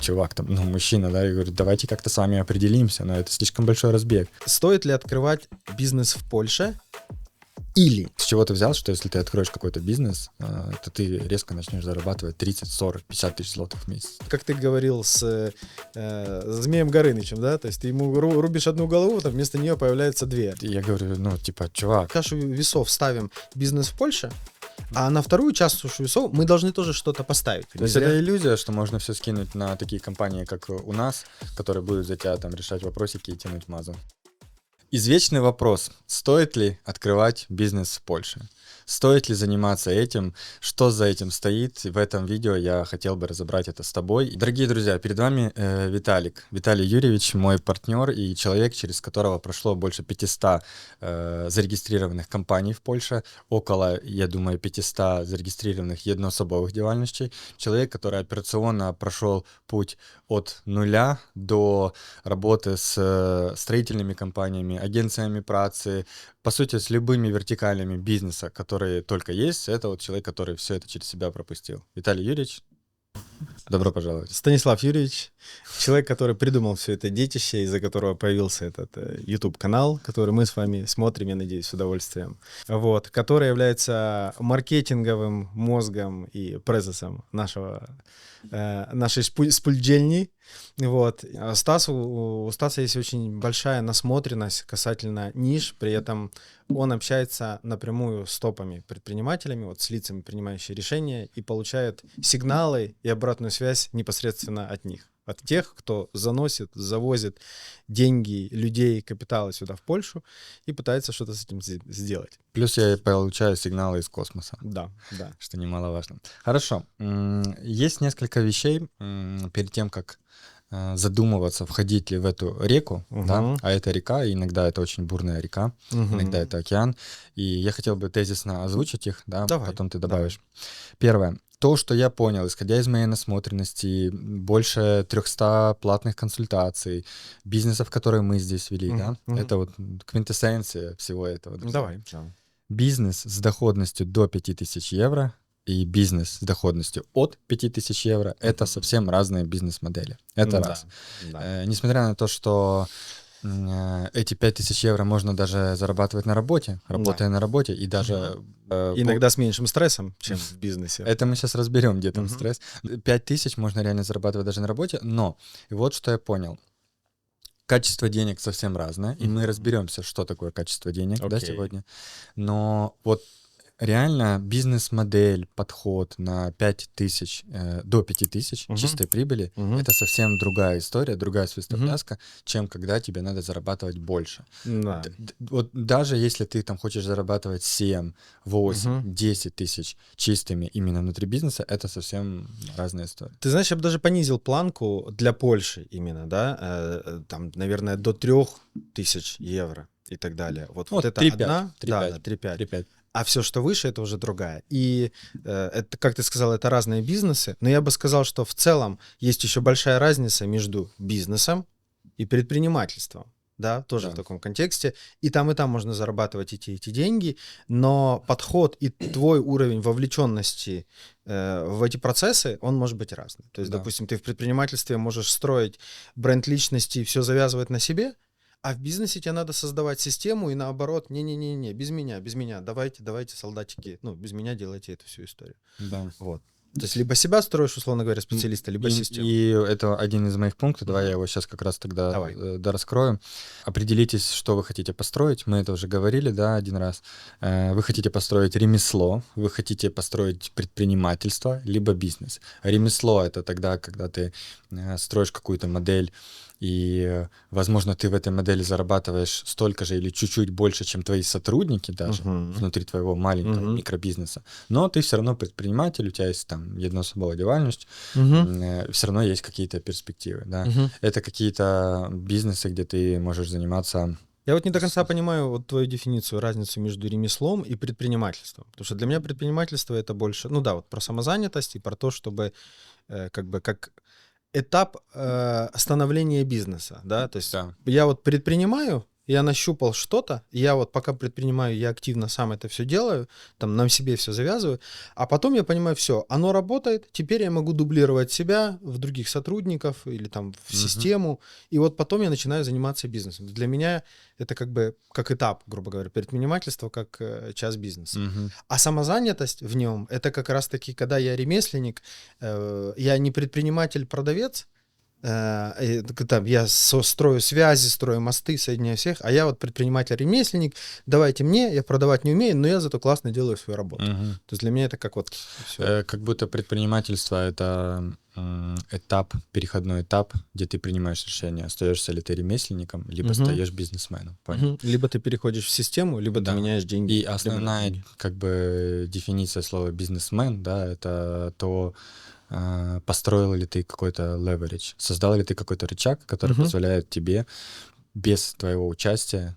чувак, там, мужчина, да, я говорю, давайте как-то сами определимся, но это слишком большой разбег. Стоит ли открывать бизнес в Польше? Или? С чего ты взял, что если ты откроешь какой-то бизнес, то ты резко начнешь зарабатывать 30, 40, 50 тысяч злотых в месяц? Как ты говорил с Змеем Горынычем, да? То есть ты ему рубишь одну голову, там вместо нее появляются две. Я говорю, чувак. В чашу весов ставим бизнес в Польше, а на вторую чашу весов мы должны тоже что-то поставить. То есть это иллюзия, что можно все скинуть на такие компании, как у нас, которые будут за тебя там решать вопросики и тянуть мазу. Извечный вопрос. Стоит ли открывать бизнес в Польше? Стоит ли заниматься этим? Что за этим стоит? В этом видео я хотел бы разобрать это с тобой. Дорогие друзья, перед вами Виталик. Виталий Юрьевич, мой партнер и человек, через которого прошло больше 500 зарегистрированных компаний в Польше, около, я думаю, 500 зарегистрированных jednoosobowych działalności. Человек, который операционно прошел путь от нуля до работы с строительными компаниями, агенциями працы, по сути, с любыми вертикалями бизнеса, которые только есть, это вот человек, который все это через себя пропустил. Виталий Юрьевич, добро пожаловать. Станислав Юрьевич, человек, который придумал все это детище, из-за которого появился этот YouTube-канал, который мы с вами смотрим, я надеюсь, с удовольствием, вот, который является маркетинговым мозгом и презесом нашей спульджельни. Вот. У Стаса есть очень большая насмотренность касательно ниш, при этом он общается напрямую с топами предпринимателями, вот с лицами, принимающими решения, и получает сигналы и обратную связь непосредственно от них, от тех, кто заносит, завозит деньги, людей, капиталы сюда, в Польшу, и пытается что-то с этим сделать. Плюс я получаю сигналы из космоса. Да. Что немаловажно. Хорошо. Есть несколько вещей перед тем, как задумываться, входить ли в эту реку, да, а это река, и иногда это очень бурная река, иногда это океан, и я хотел бы тезисно озвучить их, да, потом ты добавишь. Первое. То, что я понял, исходя из моей насмотренности, больше 300 платных консультаций, бизнесов, которые мы здесь вели, да, это вот квинтэссенция всего этого. Давай. Бизнес с доходностью до 5000 евро и бизнес с доходностью от 5000 евро — это совсем разные бизнес-модели. Это раз. Да. Несмотря на то, что эти 5000 евро можно даже зарабатывать на работе, работая на работе, и даже... Иногда с меньшим стрессом, чем в бизнесе. Это мы сейчас разберем, где там стресс. 5000 можно реально зарабатывать даже на работе, но вот что я понял. Качество денег совсем разное, и мы разберемся, что такое качество денег, да, сегодня. Но вот реально бизнес-модель, подход на 5000, до 5000 чистой прибыли, это совсем другая история, другая свистопляска, чем когда тебе надо зарабатывать больше. Да. Вот даже если ты там хочешь зарабатывать 7, 8, 10 тысяч чистыми именно внутри бизнеса, это совсем разная история. Ты знаешь, я бы даже понизил планку для Польши именно, да, там, наверное, до 3000 евро и так далее. Вот это 3-5, одна, 3-5. А все, что выше, это уже другая. И это, как ты сказал, это разные бизнесы. Но я бы сказал, что в целом есть еще большая разница между бизнесом и предпринимательством. Да, тоже в таком контексте. И там можно зарабатывать эти деньги, но подход и твой уровень вовлеченности в эти процессы, он может быть разный. То есть, допустим, ты в предпринимательстве можешь строить бренд личности и все завязывать на себе, а в бизнесе тебе надо создавать систему и наоборот, не, без меня, давайте, солдатики, без меня делайте эту всю историю. Да. Вот. То есть либо себя строишь, условно говоря, специалиста, либо систему. И это один из моих пунктов, давай я его сейчас как раз тогда раскрою. Определитесь, что вы хотите построить, мы это уже говорили, да, один раз. Вы хотите построить ремесло, вы хотите построить предпринимательство, либо бизнес. Ремесло — это тогда, когда ты строишь какую-то модель, и, возможно, ты в этой модели зарабатываешь столько же или чуть-чуть больше, чем твои сотрудники даже внутри твоего маленького микробизнеса. Но ты все равно предприниматель, у тебя есть там jednoosobowa działalność, все равно есть какие-то перспективы. Да? Это какие-то бизнесы, где ты можешь заниматься... Я вот не до конца понимаю вот твою дефиницию, разницу между ремеслом и предпринимательством. Потому что для меня предпринимательство — это больше, вот про самозанятость и про то, чтобы как этап становления бизнеса, да, то есть я вот предпринимаю, я нащупал что-то, я вот пока предпринимаю, я активно сам это все делаю, там на себе все завязываю, а потом я понимаю, все, оно работает, теперь я могу дублировать себя в других сотрудников или там в Мгм. систему, и вот потом я начинаю заниматься бизнесом. Для меня это как бы как этап, грубо говоря, предпринимательство как часть бизнеса. Мгм. А самозанятость в нем, это как раз-таки, когда я ремесленник, я не предприниматель-продавец, там, я строю связи, строю мосты, соединяю всех, а я вот предприниматель-ремесленник, давайте мне, я продавать не умею, но я зато классно делаю свою работу. Мгм. То есть для меня это как вот все. Как будто предпринимательство — это этап, переходной этап, где ты принимаешь решение, остаешься ли ты ремесленником, либо стаешь бизнесменом. Понял? Либо ты переходишь в систему, либо Да. ты меняешь деньги. И прибыль на основная, деньги. как бы, дефиниция слова бизнесмен, да, это то, построил ли ты какой-то leverage, создал ли ты какой-то рычаг, который Мгм. позволяет тебе без твоего участия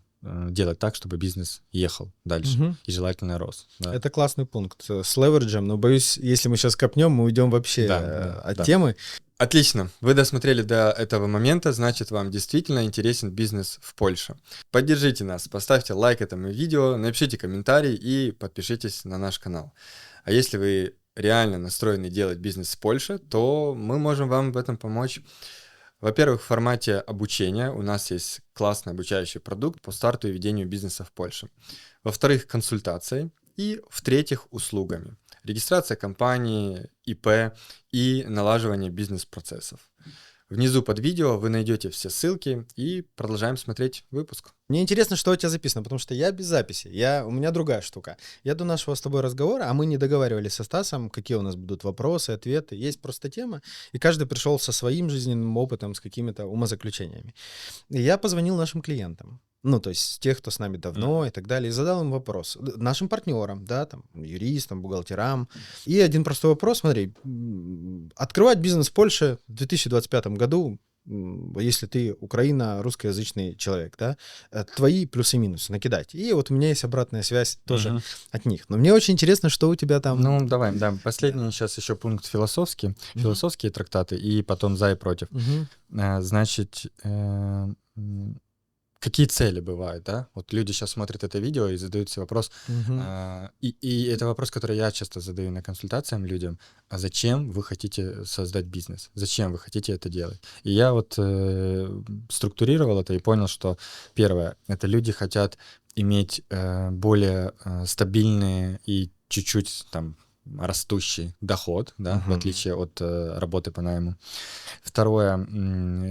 делать так, чтобы бизнес ехал дальше Мгм. и желательно рос. Да. Это классный пункт с левериджем, но боюсь, если мы сейчас копнем, мы уйдем вообще Да, да, от да. темы. Отлично. Вы досмотрели до этого момента, значит, вам действительно интересен бизнес в Польше. Поддержите нас, поставьте лайк этому видео, напишите комментарий и подпишитесь на наш канал. А если вы реально настроены делать бизнес в Польше, то мы можем вам в этом помочь. Во-первых, в формате обучения у нас есть классный обучающий продукт по старту и ведению бизнеса в Польше. Во-вторых, консультацией. И в-третьих, услугами. Регистрация компании, ИП и налаживание бизнес-процессов. Внизу под видео вы найдете все ссылки и продолжаем смотреть выпуск. Мне интересно, что у тебя записано, потому что я без записи, у меня другая штука. Я до нашего с тобой разговора, а мы не договаривались со Стасом, какие у нас будут вопросы, ответы. Есть просто тема, и каждый пришел со своим жизненным опытом, с какими-то умозаключениями. И я позвонил нашим клиентам, ну, то есть тех, кто с нами давно и так далее, и задал им вопрос. Нашим партнерам, да, там, юристам, бухгалтерам. И один простой вопрос, смотри, открывать бизнес в Польше в 2025 году, если ты Украина, русскоязычный человек, да, твои плюсы и минусы накидать. И вот у меня есть обратная связь тоже от них. Но мне очень интересно, что у тебя там... Ну, давай, да. Последний сейчас еще пункт философский. Философские трактаты, и потом за и против. Значит, какие цели бывают, да? Вот люди сейчас смотрят это видео и задают себе вопрос, и это вопрос, который я часто задаю на консультациям людям, а зачем вы хотите создать бизнес? Зачем вы хотите это делать? И я вот структурировал это и понял, что первое, это люди хотят иметь более стабильные и чуть-чуть там растущий доход, да, в отличие от работы по найму. Второе,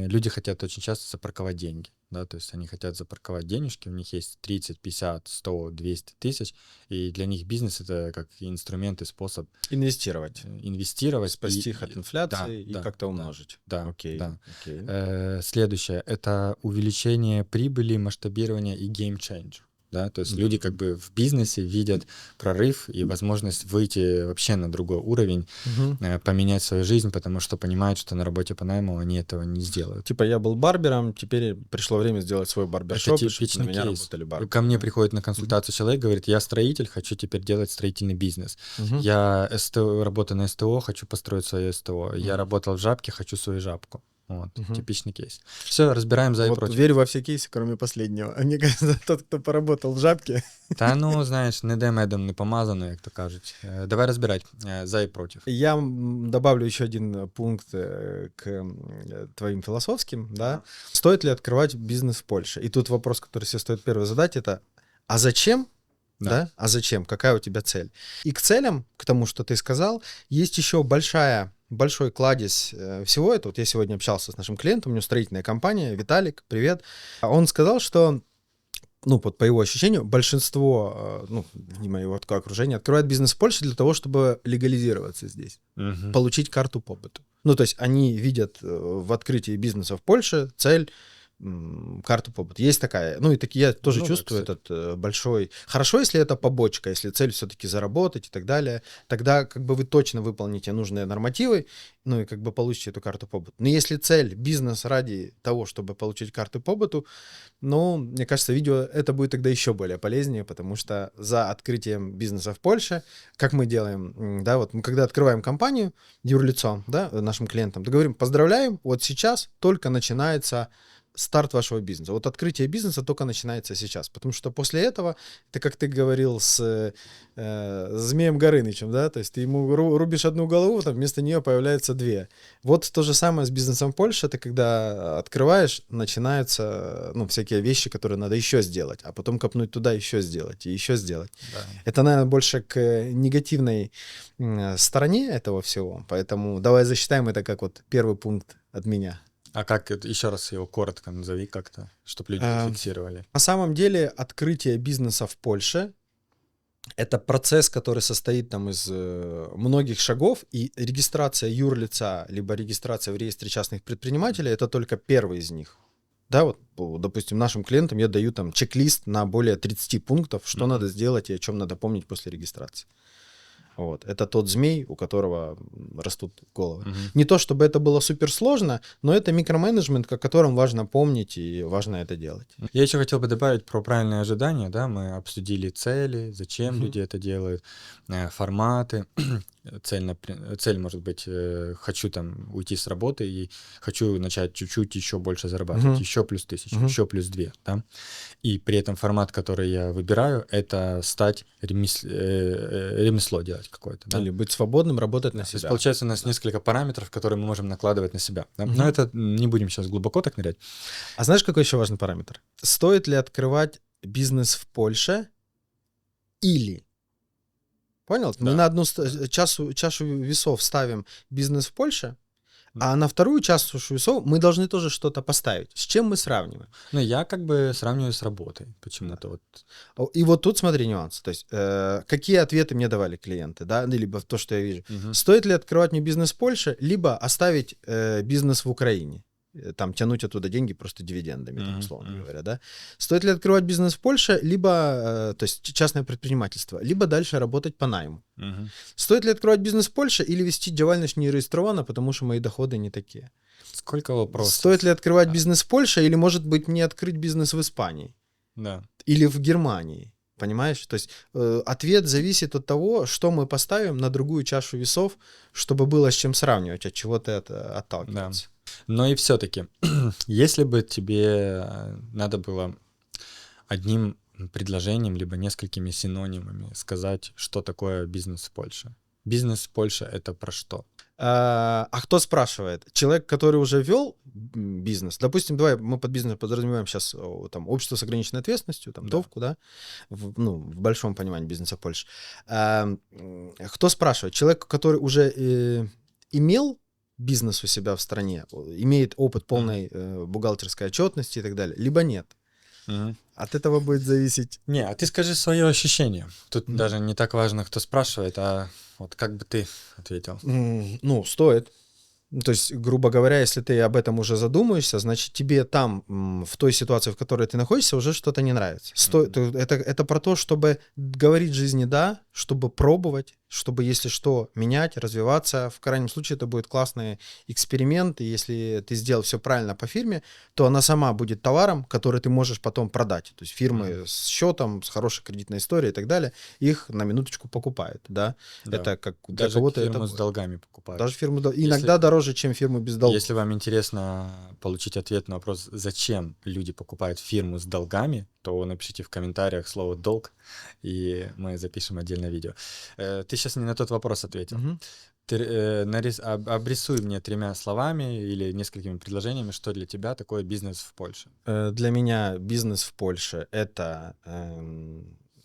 люди хотят очень часто запарковать деньги, да, то есть они хотят запарковать денежки, у них есть 30, 50, 100, 200 тысяч, и для них бизнес — это как инструмент и способ инвестировать. Спасти их от инфляции и как-то умножить. Да, Окей. да. Следующее — это увеличение прибыли, масштабирование и гейм-чейнджер. Да, то есть люди как бы в бизнесе видят прорыв и возможность выйти вообще на другой уровень, поменять свою жизнь, потому что понимают, что на работе по найму они этого не сделают. Типа я был барбером, теперь пришло время сделать свой барбершоп, Это чтобы типичный на меня кейс. работали барберы. Ко мне приходит на консультацию человек, говорит, я строитель, хочу теперь делать строительный бизнес. Я СТО, работаю на СТО, хочу построить свое СТО. Я работал в жабке, хочу свою жабку. Вот, типичный кейс. Все, разбираем за и против. Верю во все кейсы, кроме последнего. Мне кажется, тот, кто поработал в жабке. Та ну, знаєш, не де медом не помазано, як то кажуть. Давай розбирати за і против. Я добавлю еще один пункт к твоим философским, да. Стоит ли открывать бизнес в Польше? И тут вопрос, который себе стоит первый задать, это а зачем? Да. А зачем? Какая у тебя цель? И к целям, к тому, что ты сказал, есть еще большой кладезь всего этого. Вот я сегодня общался с нашим клиентом, у него строительная компания, Виталик, привет. Он сказал, что, ну, вот по его ощущению, большинство, ну, видимо, его окружения открывает бизнес в Польше для того, чтобы легализироваться здесь, получить карту побыта. Ну, то есть они видят в открытии бизнеса в Польше цель карту побыта. Есть такая. Ну, и так я тоже чувствую этот большой... Хорошо, если это побочка, если цель все-таки заработать и так далее, тогда как бы вы точно выполните нужные нормативы, ну, и как бы получите эту карту побыта. Но если цель бизнес ради того, чтобы получить карту побыту, ну, мне кажется, видео это будет тогда еще более полезнее, потому что за открытием бизнеса в Польше, как мы делаем, да, вот мы когда открываем компанию, юрлицо, да, нашим клиентам, то говорим, поздравляем, вот сейчас только начинается старт вашего бизнеса. Вот открытие бизнеса только начинается сейчас, потому что после этого, это как ты говорил с Змеем Горынычем, да, то есть ты ему рубишь одну голову, там вместо нее появляются две. Вот то же самое с бизнесом в Польше, ты когда открываешь, начинаются, ну, всякие вещи, которые надо еще сделать, а потом копнуть туда, еще сделать и еще сделать. Да. Это, наверное, больше к негативной стороне этого всего, поэтому давай засчитаем это как вот первый пункт от меня. А как, еще раз его коротко назови как-то, чтобы люди зафиксировали. На самом деле открытие бизнеса в Польше — это процесс, который состоит там из многих шагов, и регистрация юрлица, либо регистрация в реестре частных предпринимателей — это только первый из них. Да, вот, допустим, нашим клиентам я даю там чек-лист на более 30 пунктов, что надо сделать и о чем надо помнить после регистрации. Вот. Это тот змей, у которого растут головы. Не то, чтобы это было суперсложно, но это микроменеджмент, о котором важно помнить и важно это делать. Я еще хотел бы добавить про правильные ожидания. Да? Мы обсудили цели, зачем люди это делают, форматы. Цель может быть, хочу там уйти с работы и хочу начать чуть-чуть еще больше зарабатывать, еще плюс 1000, еще плюс 2. Да? И при этом формат, который я выбираю, это стать ремесло делать какое-то. Да? Или быть свободным, работать на себя. То есть, получается, у нас несколько параметров, которые мы можем накладывать на себя. Да? Но это не будем сейчас глубоко так нырять. А знаешь, какой еще важный параметр? Стоит ли открывать бизнес в Польше или... Понял? Да. Мы на одну чашу весов ставим бизнес в Польше, а на вторую чашу весов мы должны тоже что-то поставить. С чем мы сравниваем? Ну, я как бы сравниваю с работой почему-то. Вот. И вот тут смотри нюанс. То есть, какие ответы мне давали клиенты, да, либо то, что я вижу. Стоит ли открывать мне бизнес в Польше, либо оставить бизнес в Украине? Там тянуть оттуда деньги просто дивидендами, там, условно говоря, да. Стоит ли открывать бизнес в Польше, либо, то есть частное предпринимательство, либо дальше работать по найму. Стоит ли открывать бизнес в Польше или вести діяльність не реєстровано, потому что мои доходы не такие. Сколько вопросов. Стоит ли открывать бизнес в Польше или, может быть, мне открыть бизнес в Испании? Да. Или в Германии? Понимаешь? То есть ответ зависит от того, что мы поставим на другую чашу весов, чтобы было с чем сравнивать, от чего ты отталкиваться. Да. Но и все-таки, если бы тебе надо было одним предложением, либо несколькими синонимами сказать, что такое бизнес в Польше. Бизнес в Польше — это про что? А кто спрашивает? Человек, который уже вел бизнес, допустим, давай мы под бизнесом подразумеваем сейчас там, общество с ограниченной ответственностью, там, ТОВку, да, в большом понимании бизнеса в Польше. Кто спрашивает? Человек, который уже имел бизнес у себя в стране, имеет опыт полной бухгалтерской отчетности и так далее, либо нет. От этого будет зависеть... Не, а ты скажи свое ощущение. Тут даже не так важно, кто спрашивает, а вот как бы ты ответил. Ну, стоит. То есть, грубо говоря, если ты об этом уже задумаешься, значит, тебе там, в той ситуации, в которой ты находишься, уже что-то не нравится. Это про то, чтобы говорить жизни «да», чтобы пробовать, чтобы, если что, менять, развиваться. В крайнем случае, это будет классный эксперимент, и если ты сделал все правильно по фирме, то она сама будет товаром, который ты можешь потом продать. То есть фирмы с счетом, с хорошей кредитной историей и так далее, их на минуточку покупают, да? Это как для даже кого-то фирму это... с долгами покупают. Даже фирму иногда дороже, чем фирму без долгов. Если вам интересно получить ответ на вопрос, зачем люди покупают фирму с долгами, то напишите в комментариях слово «долг», и мы запишем отдельное видео. Ты сейчас не на тот вопрос ответил. Ты обрисуй мне 3 словами или несколькими предложениями, что для тебя такое бизнес в Польше. Для меня бизнес в Польше — это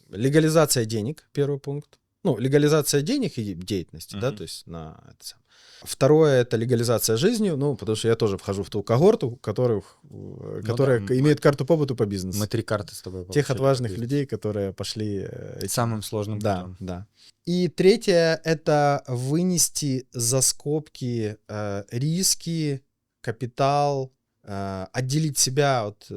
легализация денег, первый пункт. Ну, легализация денег и деятельности, да, то есть на это самое. Второе — это легализация жизнью, ну, потому что я тоже вхожу в ту когорту, которая имеет карту побыту по бизнесу. Мы 3 карты с тобой получили. Тех отважных людей, которые пошли... Самым сложным путем. Да. И третье — это вынести за скобки риски, капитал, отделить себя от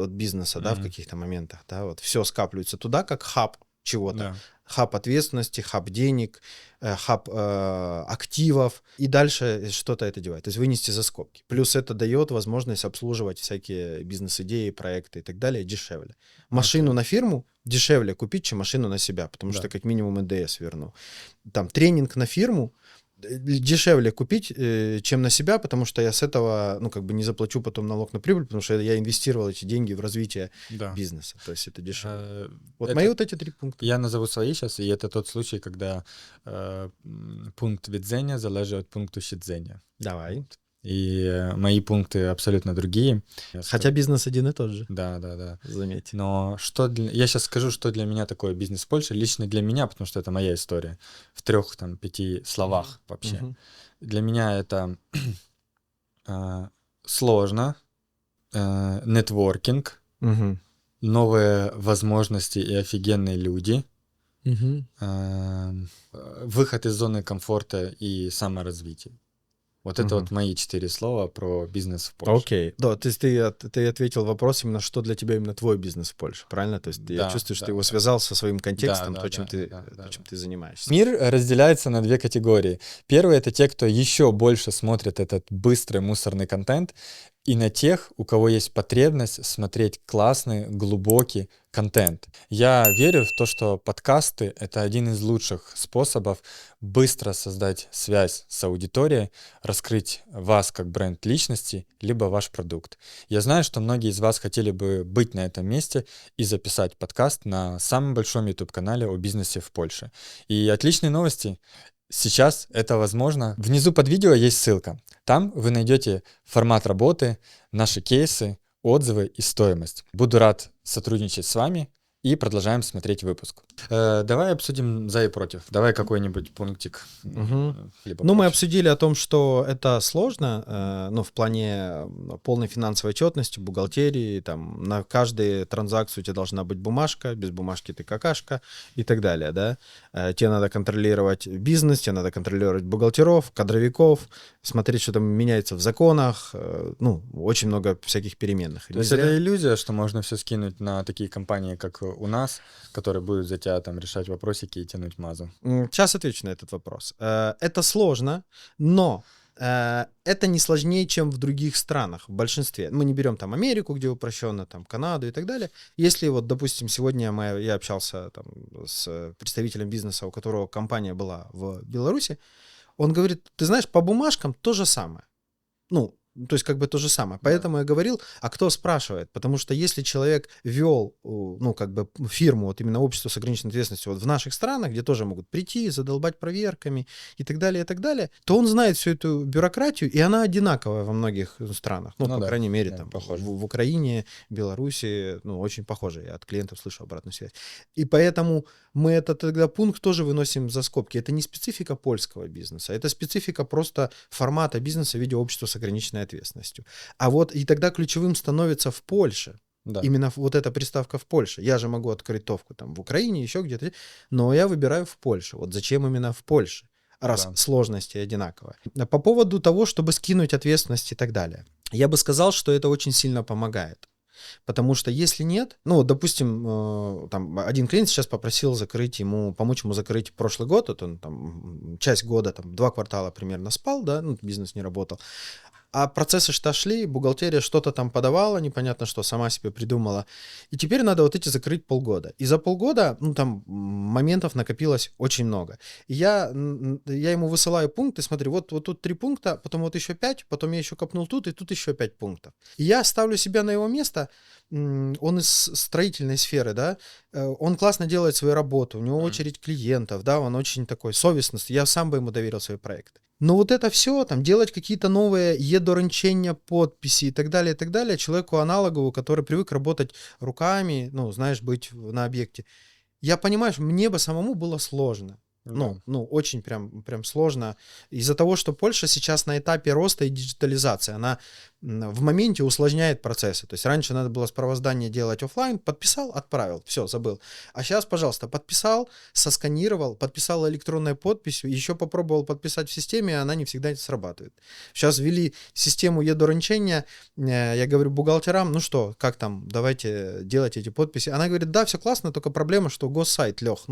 бизнеса, да, в каких-то моментах, да, вот все скапливается туда, как хаб чего-то. Да. Хаб ответственности, хаб денег, хаб активов, и дальше что-то это девать, то есть вынести за скобки. Плюс это дает возможность обслуживать всякие бизнес-идеи, проекты и так далее дешевле. Машину на фирму дешевле купить, чем машину на себя, потому что как минимум НДС верну. Там тренинг на фирму дешевле купить, чем на себя, потому что я с этого, ну, как бы не заплачу потом налог на прибыль, потому что я инвестировал эти деньги в развитие бизнеса. То есть это дешевле. Вот мои вот эти 3 пункта. Я назову свои сейчас, и это тот случай, когда пункт відзення залежить от пункту щодзення. Давай. И мои пункты абсолютно другие. Хотя бизнес один и тот же. Да. Заметь. Но я сейчас скажу, что для меня такое бизнес в Польше, лично для меня, потому что это моя история, в 3-5 словах вообще. Для меня это сложно, нетворкинг, новые возможности и офигенные люди, выход из зоны комфорта и саморазвитие. Вот это вот мои 4 слова про бизнес в Польше. Окей. Да, то есть ты ответил вопрос именно, что для тебя именно твой бизнес в Польше, правильно? То есть я чувствую, что ты его связал со своим контекстом, чем ты занимаешься. Мир разделяется на 2 категории. Первый — это те, кто еще больше смотрит этот быстрый мусорный контент, и на тех, у кого есть потребность смотреть классный, глубокий контент. Я верю в то, что подкасты — это один из лучших способов быстро создать связь с аудиторией, раскрыть вас как бренд личности, либо ваш продукт. Я знаю, что многие из вас хотели бы быть на этом месте и записать подкаст на самом большом YouTube-канале о бизнесе в Польше. И отличные новости. Сейчас это возможно. Внизу под видео есть ссылка. Там вы найдете формат работы, наши кейсы, отзывы и стоимость. Буду рад сотрудничать с вами и продолжаем смотреть выпуск. Давай обсудим за и против. Давай какой-нибудь пунктик. Мы обсудили о том, что это сложно, в плане полной финансовой отчетности, бухгалтерии, там на каждую транзакцию у тебя должна быть бумажка, без бумажки ты какашка и так далее, да. Тебе надо контролировать бизнес, тебе надо контролировать бухгалтеров, кадровиков, смотреть, что там меняется в законах, очень много всяких переменных. То есть это иллюзия, что можно все скинуть на такие компании, как у нас, которые будут за тебя там решать вопросики и тянуть мазу? Сейчас отвечу на этот вопрос. Это сложно, но это не сложнее, чем в других странах, в большинстве. Мы не берем там Америку, где упрощенно, там Канаду и так далее. Если вот, допустим, сегодня я общался там с представителем бизнеса, у которого компания была в Беларуси, он говорит, ты знаешь, по бумажкам то же самое. То есть как бы то же самое. Поэтому я говорил, а кто спрашивает? Потому что если человек вел, фирму, вот именно общество с ограниченной ответственностью вот в наших странах, где тоже могут прийти, задолбать проверками и так далее, то он знает всю эту бюрократию, и она одинаковая во многих странах. По крайней мере, там в Украине, Беларуси, очень похоже. Я от клиентов слышу обратную связь. И поэтому мы этот тогда пункт тоже выносим за скобки. Это не специфика польского бизнеса, это специфика просто формата бизнеса в виде общества с ограниченной ответственностью. А вот и тогда ключевым становится в Польше. Да. Именно вот эта приставка в Польше. Я же могу открыть товку там в Украине, еще где-то, но я выбираю в Польше. Вот зачем именно в Польше? Раз сложности одинаковые. По поводу того, чтобы скинуть ответственность и так далее. Я бы сказал, что это очень сильно помогает. Потому что если нет, допустим, там один клиент сейчас попросил помочь ему закрыть прошлый год, вот он там часть года, там 2 квартала примерно спал, да, бизнес не работал. А процессы что шли, бухгалтерия что-то там подавала, непонятно что, сама себе придумала. И теперь надо вот эти закрыть полгода. И за полгода, там моментов накопилось очень много. И я ему высылаю пункты, смотри, вот тут 3 пункта, потом вот еще 5, потом я еще копнул тут, и тут еще 5 пунктов. И я ставлю себя на его место, он из строительной сферы, да, он классно делает свою работу, у него очередь клиентов, да, он очень такой совестный, я сам бы ему доверил свои проекты. Но вот это все, там, делать какие-то новые е-доручения, подписи и так далее, человеку аналогову, который привык работать руками, быть на объекте. Я понимаю, что мне бы самому было сложно. Очень прям сложно. Из-за того, что Польша сейчас на этапе роста и диджитализации, она в моменте усложняет процессы. То есть раньше надо было сопровождание делать офлайн, подписал, отправил, все, забыл. А сейчас, пожалуйста, подписал, сосканировал, подписал электронной подписью, еще попробовал подписать в системе, она не всегда срабатывает. Сейчас ввели систему е-доручения, я говорю бухгалтерам, как там, давайте делать эти подписи. Она говорит, да, все классно, только проблема, что госсайт, Лех,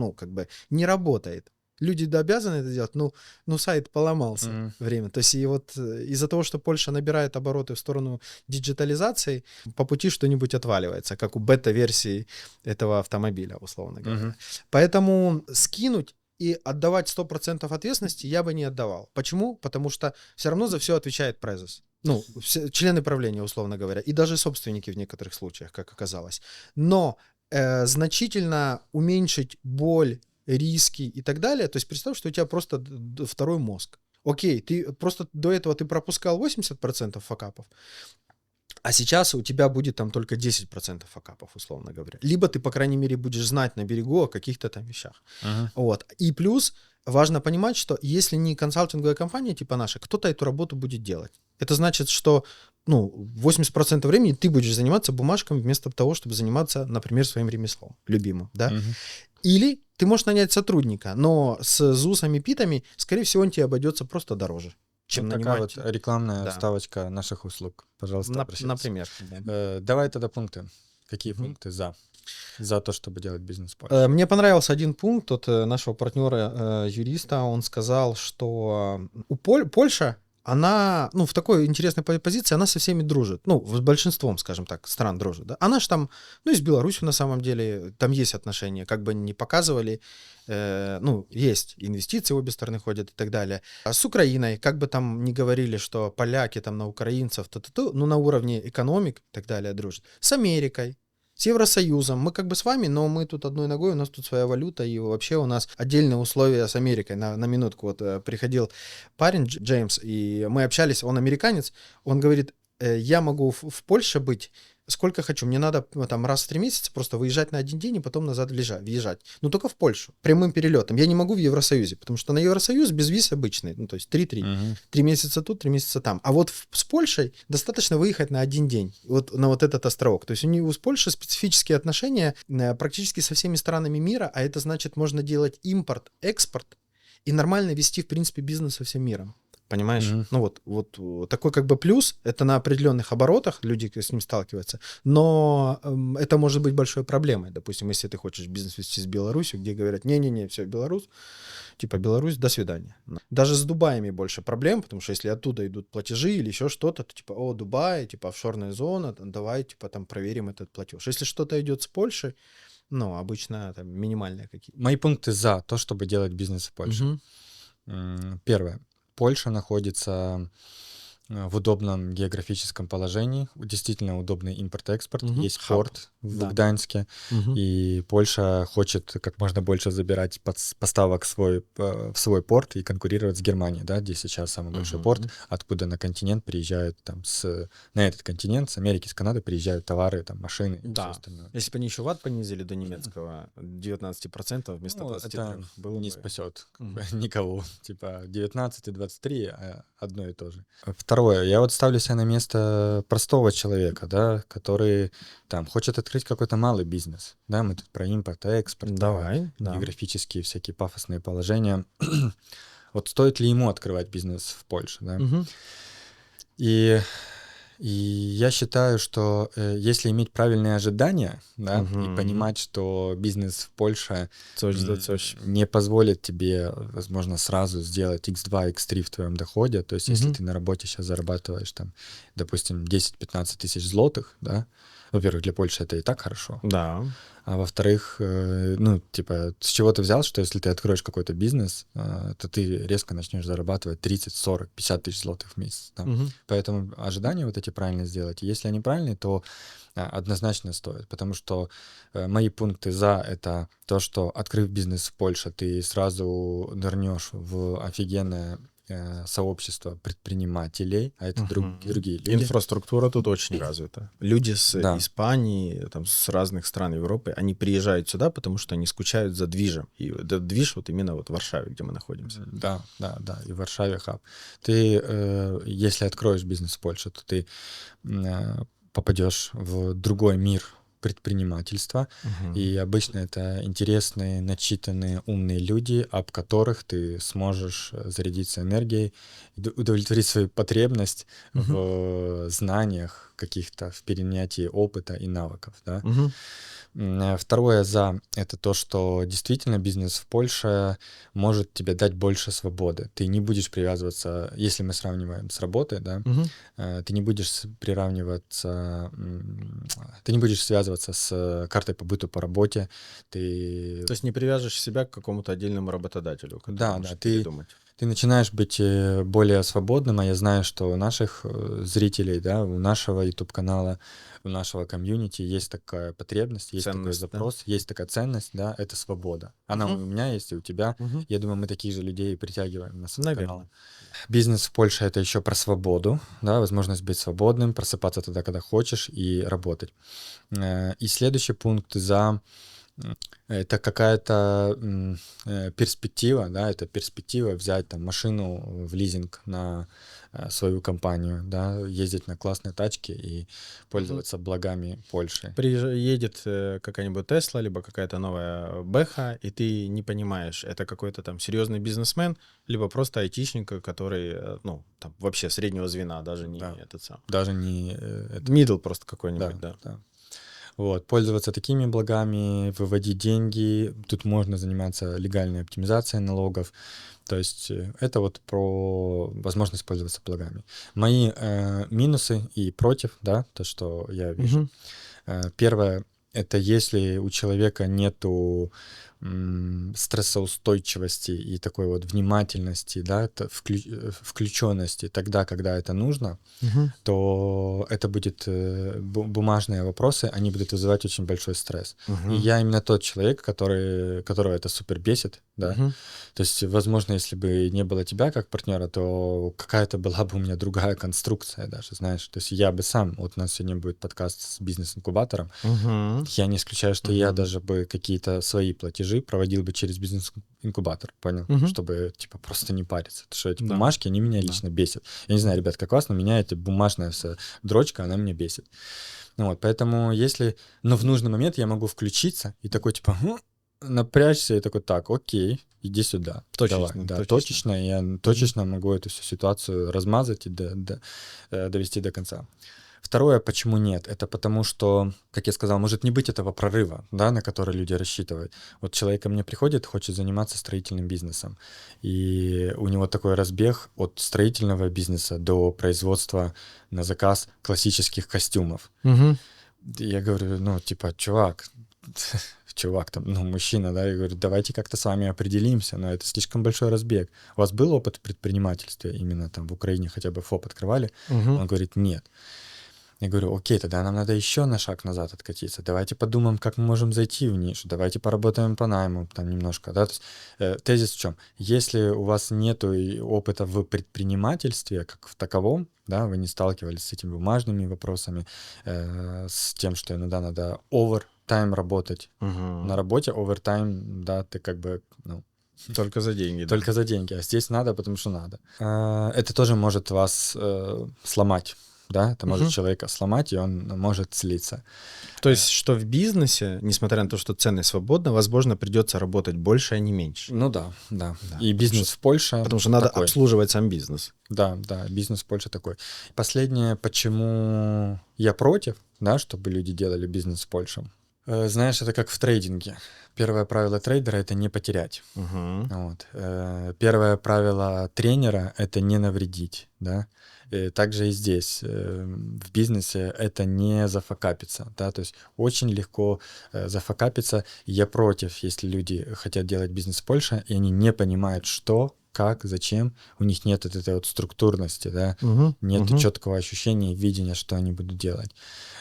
не работает. Люди обязаны это делать, сайт поломался время. То есть и вот из-за того, что Польша набирает обороты в сторону диджитализации, по пути что-нибудь отваливается, как у бета-версии этого автомобиля, условно говоря. Поэтому скинуть и отдавать 100% ответственности я бы не отдавал. Почему? Потому что все равно за все отвечает презес. Ну, члены правления, условно говоря, и даже собственники в некоторых случаях, как оказалось. Но значительно уменьшить боль, риски и так далее. То есть представь, что у тебя просто второй мозг. Окей, ты просто до этого ты пропускал 80% факапов, а сейчас у тебя будет там только 10% факапов, условно говоря. Либо ты, по крайней мере, будешь знать на берегу о каких-то там вещах. Вот. И плюс важно понимать, что если не консалтинговая компания типа наша, кто-то эту работу будет делать. Это значит, что 80% времени ты будешь заниматься бумажками вместо того, чтобы заниматься, например, своим ремеслом любимым. Да? Или ты можешь нанять сотрудника, но с ЗУСами, скорее всего, он тебе обойдется просто дороже, чем вот нанимать. такая вот рекламная вставочка наших услуг. Пожалуйста, обращайтесь. Например. Давай тогда пункты. Какие пункты за то, чтобы делать бизнес в Польше? Мне понравился один пункт от нашего партнера, юриста. Он сказал, что Польша, она, в такой интересной позиции, она со всеми дружит. С большинством, скажем так, стран дружит. Да? Она же там, и с Беларусью на самом деле, там есть отношения, как бы они ни показывали, есть инвестиции, в обе стороны ходят и так далее. А с Украиной, как бы там ни говорили, что поляки там на украинцев, на уровне экономик и так далее дружат. С Америкой, с Евросоюзом. Мы как бы с вами, но мы тут одной ногой, у нас тут своя валюта, и вообще у нас отдельные условия с Америкой. На минутку приходил парень, Джеймс, и мы общались, он американец, он говорит, я могу в Польше быть сколько хочу, мне надо там раз в 3 месяца просто выезжать на 1 день и потом назад въезжать. Но только в Польшу, прямым перелетом. Я не могу в Евросоюзе, потому что на Евросоюз без виз обычный, то есть 3-3. 3 месяца тут, 3 месяца там. А вот с Польшей достаточно выехать на 1 день, на вот этот островок. То есть у него с Польшей специфические отношения практически со всеми странами мира, а это значит, можно делать импорт, экспорт и нормально вести, в принципе, бизнес со всем миром. Понимаешь? Вот такой как бы плюс, это на определенных оборотах люди с ним сталкиваются, но это может быть большой проблемой. Допустим, если ты хочешь бизнес вести с Беларусью, где говорят, не-не-не, все, Беларусь, до свидания. Даже с Дубаями больше проблем, потому что если оттуда идут платежи или еще что-то, то Дубай, офшорная зона, давай, там проверим этот платеж. Если что-то идет с Польшей, обычно там минимальные какие-то. Мои пункты за то, чтобы делать бизнес в Польше. Первое. Польша находится в удобном географическом положении, действительно удобный импорт-экспорт, есть порт в Гданьске, и Польша хочет как можно больше забирать поставок в свой порт и конкурировать с Германией, да, где сейчас самый большой порт, откуда на континент приезжают, на этот континент, с Америки, с Канады приезжают товары, машины и все остальное. Если бы они еще ват понизили до немецкого 19% вместо 23%, это было не спасет никого, 19 и 23 одно и то же. Второе, я ставлю себя на место простого человека, да, который хочет открыть какой-то малый бизнес, да, мы тут про импорт, экспорт, географические всякие пафосные положения. Вот стоит ли ему открывать бизнес в Польше, да? И я считаю, что если иметь правильные ожидания, да, и понимать, что бизнес в Польше не позволит тебе, возможно, сразу сделать x2, x3 в твоем доходе, то есть если ты на работе сейчас зарабатываешь, допустим, 10-15 тысяч злотых, да, во-первых, для Польши это и так хорошо. Да. А во-вторых, с чего ты взял, что если ты откроешь какой-то бизнес, то ты резко начнешь зарабатывать 30, 40, 50 тысяч злотых в месяц. Да? Поэтому ожидания вот эти правильно сделать. Если они правильные, то однозначно стоит. Потому что мои пункты за — это то, что, открыв бизнес в Польше, ты сразу нырнешь в офигенное сообщество предпринимателей, а это другие люди. Инфраструктура тут очень развита. Люди с Испании, с разных стран Европы, они приезжают сюда, потому что они скучают за движем. И этот движ именно в Варшаве, где мы находимся. Да, и в Варшаве хаб. Ты, если откроешь бизнес в Польше, то ты попадешь в другой мир предпринимательства, и обычно это интересные, начитанные, умные люди, об которых ты сможешь зарядиться энергией, удовлетворить свою потребность в знаниях, каких-то, в перенятии опыта и навыков, да. Мгм. Второе «за» — это то, что действительно бизнес в Польше может тебе дать больше свободы. Ты не будешь привязываться, если мы сравниваем с работой, да, Мгм. ты не будешь приравниваться, ты не будешь связываться с картой по быту по работе, ты... То есть не привяжешь себя к какому-то отдельному работодателю, который Да, может ты передумать. ты начинаешь быть более свободным, а я знаю, что у наших зрителей, да, у нашего YouTube-канала, у нашего комьюнити есть такая потребность, есть такой Ценность, да? запрос, есть такая ценность, да, это свобода. Она Мгм. у меня есть, и у тебя. Мгм. Я думаю, мы таких же людей притягиваем на свой канал. Наверно. Бизнес в Польше — это еще про свободу, да, возможность быть свободным, просыпаться тогда, когда хочешь, и работать. И следующий пункт за это какая-то перспектива, да, это перспектива взять там машину в лизинг на свою компанию, да, ездить на классной тачке и пользоваться благами Польши. Едет какая-нибудь Тесла, либо какая-то новая Бэха, и ты не понимаешь, это какой-то там серьезный бизнесмен, либо просто айтишник, который, ну, там, вообще среднего звена, даже не Да. этот сам. Даже не это, Middle просто да, какой-нибудь, да. да. Вот, пользоваться такими благами, выводить деньги. Тут можно заниматься легальной оптимизацией налогов. То есть это вот про возможность пользоваться благами. Мои минусы и против, да, то, что я вижу. Мгм. Первое — это если у человека нету стрессоустойчивости и такой вот внимательности, да, включенности тогда, когда это нужно, Мгм. то это будет бумажные вопросы, они будут вызывать очень большой стресс. И Мгм. я именно тот человек, которого это супер бесит, да. Мгм. То есть, возможно, если бы не было тебя как партнера, то какая-то была бы у меня другая конструкция даже, знаешь. То есть я бы сам, вот у нас сегодня будет подкаст с бизнес-инкубатором, Мгм. я не исключаю, что я Мгм. даже бы какие-то свои платежи проводил бы через бизнес-инкубатор, понял? Мгм. Чтобы, типа, просто не париться. Потому что эти Да. бумажки, они меня Да. лично бесят. Я не знаю, ребят, как вас, но меня эта бумажная вся дрочка, она меня бесит. Ну вот, поэтому если... Но в нужный момент я могу включиться и такой, типа, напрячься и такой, так, окей, иди сюда. Давай, Точечно, да, точечно. точечно. Я точечно могу эту всю ситуацию размазать и довести до конца. Второе, почему нет, это потому что, как я сказал, может не быть этого прорыва, да, на который люди рассчитывают. Вот человек ко мне приходит, хочет заниматься строительным бизнесом, и у него такой разбег от строительного бизнеса до производства на заказ классических костюмов. Мгм. Я говорю, ну, типа, чувак, там, ну, мужчина, да, я говорю, давайте как-то с вами определимся, но это слишком большой разбег. У вас был опыт в предпринимательстве, именно там в Украине хотя бы ФОП открывали? Мгм. Он говорит, нет. Я говорю, окей, тогда нам надо еще на шаг назад откатиться. Давайте подумаем, как мы можем зайти в нишу. Давайте поработаем по найму там немножко. Да? То есть, тезис в чем? Если у вас нет опыта в предпринимательстве как в таковом, да, вы не сталкивались с этими бумажными вопросами, с тем, что иногда надо овертайм работать. Мгм. На работе овертайм, да, ты как бы, ну, Только за деньги, да. только за деньги, а здесь надо, потому что надо. Это тоже может вас сломать, да, это может Мгм. человека сломать, и он может слиться. То есть, что в бизнесе, несмотря на то, что ценность свободна, возможно, придется работать больше, а не меньше. Ну да, да. Да, И бизнес в Польше Потому что надо такой. обслуживать сам бизнес. Да, да, бизнес в Польше такой. Последнее, почему я против, да, чтобы люди делали бизнес в Польше. Знаешь, это как в трейдинге. Первое правило трейдера — это не потерять. Мгм. Вот. Первое правило тренера — это не навредить, да. Также и здесь, в бизнесе, это не зафакапиться, да, то есть очень легко зафакапиться. Я против, если люди хотят делать бизнес в Польше, и они не понимают, что, как, зачем, у них нет вот этой вот структурности, да, Мгм. нет Мгм. четкого ощущения, видения, что они будут делать.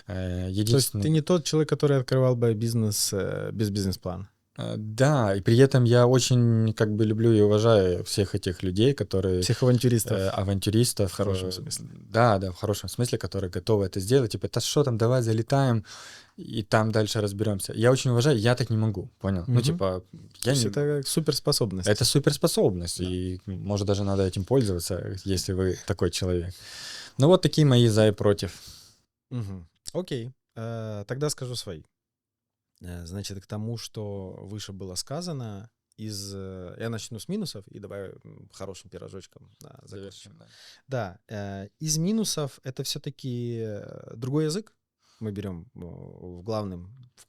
То есть Единственное... ты не тот человек, который открывал бы бизнес без бизнес-плана. Да, и при этом я очень как бы люблю и уважаю всех этих людей, которые Всех авантюристов. авантюристов. В хорошем смысле. Да, да, в хорошем смысле, которые готовы это сделать. Типа, да что там, давай залетаем, и там дальше разберемся. Я очень уважаю, я так не могу, понял? Ну, Мгм. типа, То я есть не... это суперспособность. Это суперспособность, Да. и, может, даже надо этим пользоваться, если вы такой человек. Ну, вот такие мои за и против. Мгм. Окей. Тогда скажу свои. Значит, к тому, что выше было сказано, Я начну с минусов и давай хорошим пирожочком закончим. Завершим, да. Да, из минусов это все-таки другой язык. Мы берем в главном, в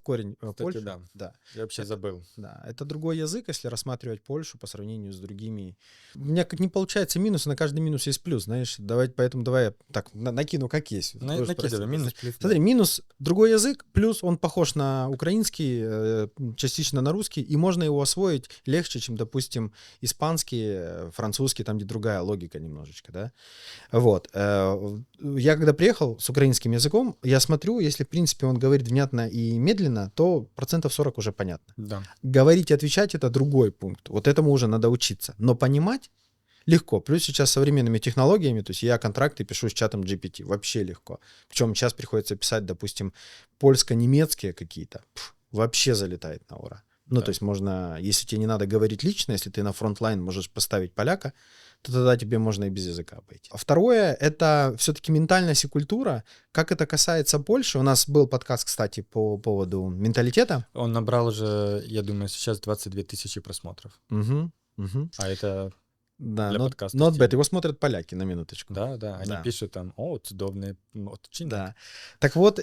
корень Кстати, Польшу. да. Да. Я вообще забыл. Да, это другой язык, если рассматривать Польшу по сравнению с другими. У меня как не получается минус, на каждый минус есть плюс, знаешь. Поэтому давай я так накину, как есть. Накидывай, минус, плюс. Смотри, минус другой язык, плюс он похож на украинский, частично на русский, и можно его освоить легче, чем, допустим, испанский, французский, там, где другая логика немножечко, да. Вот. Я когда приехал с украинским языком, я смотрю, если, в принципе, он говорит внятно и медленно, то 40% уже понятно. Да. Говорить и отвечать — это другой пункт. Вот этому уже надо учиться. Но понимать легко. Плюс сейчас современными технологиями, то есть я контракты пишу с чатом GPT. Вообще легко. Причем сейчас приходится писать, допустим, польско-немецкие какие-то. Вообще залетает на ура. Ну, Да. то есть можно, если тебе не надо говорить лично, если ты на фронтлайн можешь поставить поляка, то тогда тебе можно и без языка обойти. А второе — это все-таки ментальность и культура. Как это касается Польши, у нас был подкаст, кстати, по поводу менталитета. Он набрал уже, я думаю, сейчас 22 тысячи просмотров. Угу. А это Да, для not подкаста bad. стиля. Его смотрят поляки, на минуточку. Да, они Да. пишут там, цудовный отчинник. Да. Так вот,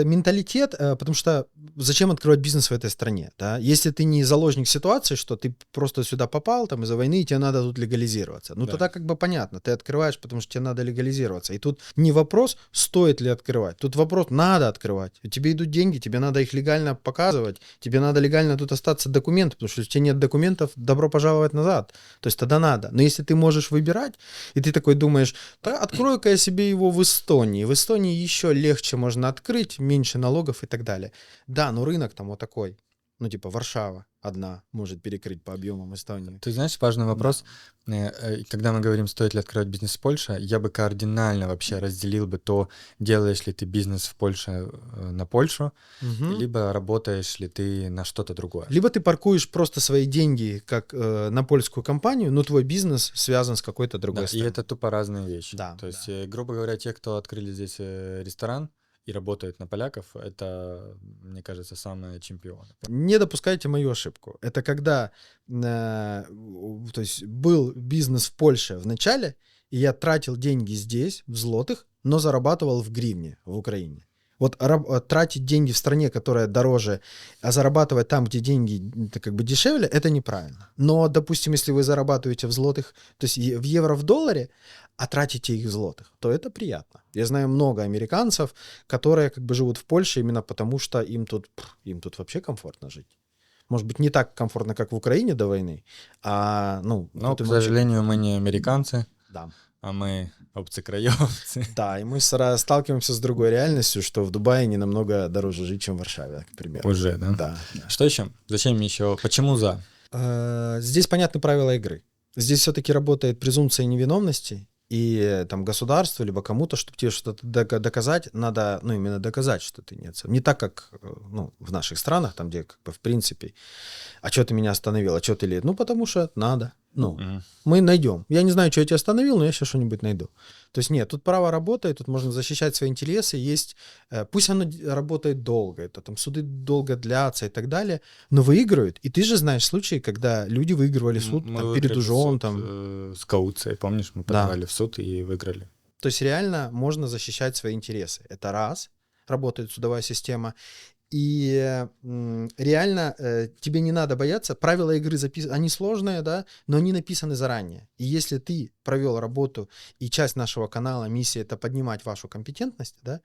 менталитет, потому что зачем открывать бизнес в этой стране, да? Если ты не заложник ситуации, что ты просто сюда попал там из-за войны, и тебе надо тут легализироваться. Ну, Да. тогда как бы понятно, ты открываешь, потому что тебе надо легализироваться. И тут не вопрос, стоит ли открывать, тут вопрос, надо открывать. Тебе идут деньги, тебе надо их легально показывать, тебе надо легально тут остаться документы, потому что если у тебя нет документов, добро пожаловать назад. То есть тогда надо. Но если ты можешь выбирать, и ты такой думаешь, да, открою-ка я себе его в Эстонии. В Эстонии еще легче можно открыть, меньше налогов и так далее. Да, но рынок там вот такой. Ну, типа Варшава одна может перекрыть по объемам Эстонию. Ты знаешь, важный вопрос. Когда мы говорим, стоит ли открывать бизнес в Польше, я бы кардинально вообще разделил бы то, делаешь ли ты бизнес в Польше на Польшу, либо работаешь ли ты на что-то другое. Либо ты паркуешь просто свои деньги как на польскую компанию, но твой бизнес связан с какой-то другой Да, и страной. это тупо разные вещи. Да, То есть, да. грубо говоря, те, кто открыли здесь ресторан и работают на поляков, это, мне кажется, самые чемпионы. Не допускайте мою ошибку. Это когда то есть был бизнес в Польше в начале, и я тратил деньги здесь, в злотых, но зарабатывал в гривне в Украине. Вот тратить деньги в стране, которая дороже, а зарабатывать там, где деньги как бы дешевле, это неправильно. Но, допустим, если вы зарабатываете в злотых, то есть в евро, в долларе, а тратите их в злотых, то это приятно. Я знаю много американцев, которые как бы живут в Польше именно потому, что им тут вообще комфортно жить. Может быть, не так комфортно, как в Украине до войны, Но, тут к им сожалению, мы не американцы, да. а мы овцекраевцы. Да, и мы сталкиваемся с другой реальностью, что в Дубае не намного дороже жить, чем в Варшаве, к примеру. Уже, да? Да. Что еще? Зачем еще? Почему за? Здесь понятны правила игры. Здесь все-таки работает презумпция невиновности, и там государству, либо кому-то, чтобы тебе что-то доказать, надо, именно доказать, что ты нет. Не так, как, в наших странах, там, где, как бы, в принципе, а что ты меня остановил, а что ты лет? Потому что надо. Мы найдем. Я не знаю, что я тебя остановил, но я сейчас что-нибудь найду. То есть нет, тут право работает, тут можно защищать свои интересы, есть, пусть оно работает долго, это там суды долго длятся и так далее, но выигрывают. И ты же знаешь случаи, когда люди выигрывали суд там, перед ужом. С Кауцией, помнишь, мы подавали в суд и выиграли. То есть реально можно защищать свои интересы. Это раз, работает судовая система. И реально тебе не надо бояться. Правила игры они сложные, да, но они написаны заранее. И если ты провел работу, и часть нашего канала, миссия — это поднимать вашу компетентность, да,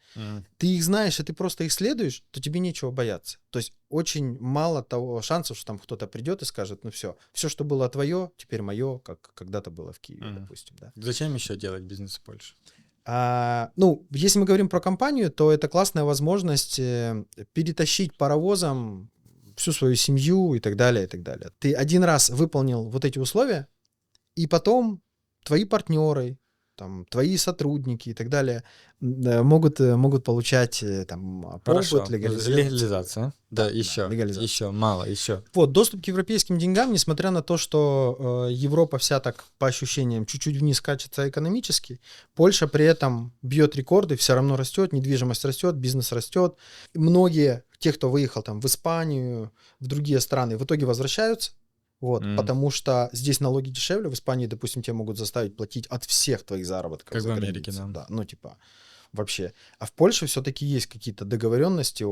ты их знаешь, и ты просто их следуешь, то тебе нечего бояться. То есть очень мало того шансов, что там кто-то придет и скажет, все, что было твое, теперь мое, как когда-то было в Киеве, допустим. Да. Зачем еще делать бизнес в Польше? Если мы говорим про компанию, то это классная возможность перетащить паровозом всю свою семью и так далее, и так далее. Ты один раз выполнил вот эти условия, и потом твои партнеры, там, твои сотрудники и так далее могут получать там опыт, легализация. Да, еще, легализация. Еще мало, еще. Вот, доступ к европейским деньгам, несмотря на то, что Европа вся так, по ощущениям, чуть-чуть вниз качется экономически, Польша при этом бьет рекорды, все равно растет, недвижимость растет, бизнес растет. Многие, те, кто выехал там в Испанию, в другие страны, в итоге возвращаются, Вот, потому что здесь налоги дешевле, в Испании, допустим, тебя могут заставить платить от всех твоих заработков Как за в Америке, границей. да. Да, ну типа вообще. А в Польше все-таки есть какие-то договоренности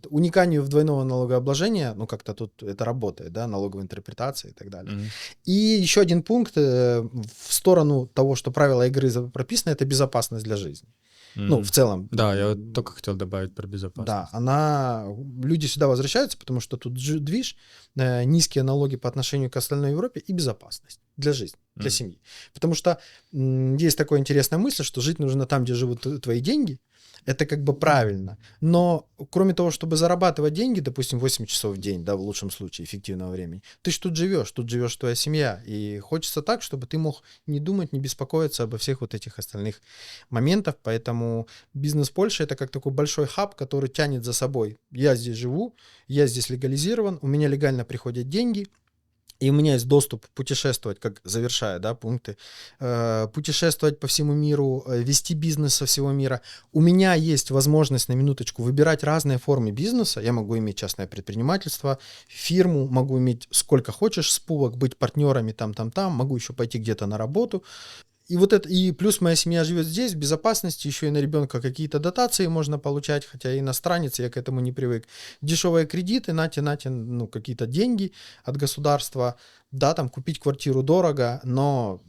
униканию двойного налогообложения, ну как-то тут это работает, да, налоговая интерпретация и так далее. Мгм. И еще один пункт в сторону того, что правила игры прописаны, это безопасность для жизни. Ну, в целом. Да, я вот только хотел добавить про безопасность. Да, люди сюда возвращаются, потому что тут движ, низкие налоги по отношению к остальной Европе и безопасность для жизни, для семьи. Потому что есть такая интересная мысль, что жить нужно там, где живут твои деньги. Это как бы правильно. Но кроме того, чтобы зарабатывать деньги, допустим, 8 часов в день, да, в лучшем случае, эффективного времени, ты ж тут живешь твоя семья. И хочется так, чтобы ты мог не думать, не беспокоиться обо всех вот этих остальных моментах. Поэтому бизнес Польши — это как такой большой хаб, который тянет за собой. Я здесь живу, я здесь легализирован, у меня легально приходят деньги, и у меня есть доступ путешествовать, как завершая, да, пункты, путешествовать по всему миру, вести бизнес со всего мира. У меня есть возможность, на минуточку, выбирать разные формы бизнеса. Я могу иметь частное предпринимательство, фирму, могу иметь сколько хочешь спулок, быть партнерами там, могу еще пойти где-то на работу. И вот это, и плюс моя семья живет здесь, в безопасности, еще и на ребенка какие-то дотации можно получать, хотя иностранец, я к этому не привык. Дешевые кредиты, нате, ну, какие-то деньги от государства. Да, там купить квартиру дорого, но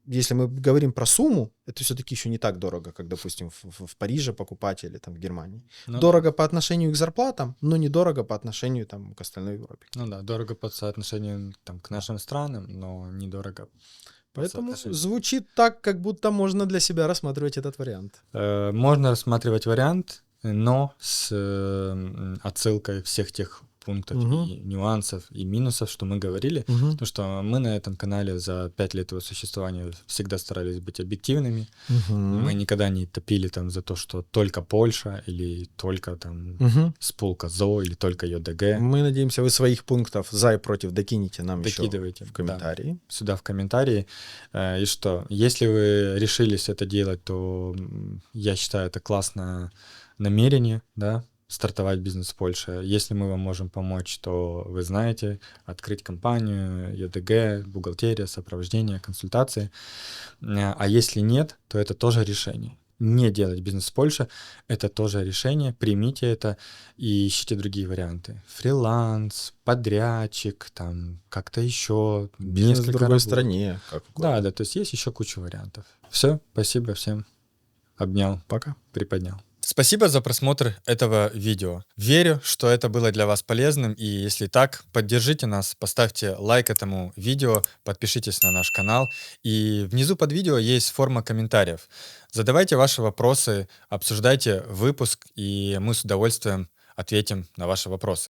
если мы говорим про сумму, это все-таки еще не так дорого, как, допустим, в Париже покупать или там в Германии. Ну, дорого по отношению к зарплатам, но недорого по отношению там, к остальной Европе. ну да, дорого по соотношению там, к нашим странам, но недорого. Поэтому звучит так, как будто можно для себя рассматривать этот вариант. Можно рассматривать вариант, но с отсылкой всех тех пунктов и нюансов и минусов, что мы говорили, потому что мы на этом канале за 5 лет его существования всегда старались быть объективными. Мы никогда не топили там за то, что только Польша или только там спулка ЗО или только ЙОДГ. Мы надеемся, вы своих пунктов за и против докинете нам Докидывайте еще в комментарии. Да, сюда в комментарии. И что, если вы решились это делать, то я считаю, это классное намерение, да, стартовать бизнес в Польше. Если мы вам можем помочь, то вы знаете, открыть компанию, ЕДГ, бухгалтерия, сопровождение, консультации. А если нет, то это тоже решение. Не делать бизнес в Польше — это тоже решение. Примите это и ищите другие варианты. Фриланс, подрядчик, там как-то еще. Бизнес в другой стране. Да, то есть есть еще куча вариантов. Все, спасибо всем. Обнял. Пока. Приподнял. Спасибо за просмотр этого видео. Верю, что это было для вас полезным, и если так, поддержите нас, поставьте лайк этому видео, подпишитесь на наш канал, и внизу под видео есть форма комментариев. Задавайте ваши вопросы, обсуждайте выпуск, и мы с удовольствием ответим на ваши вопросы.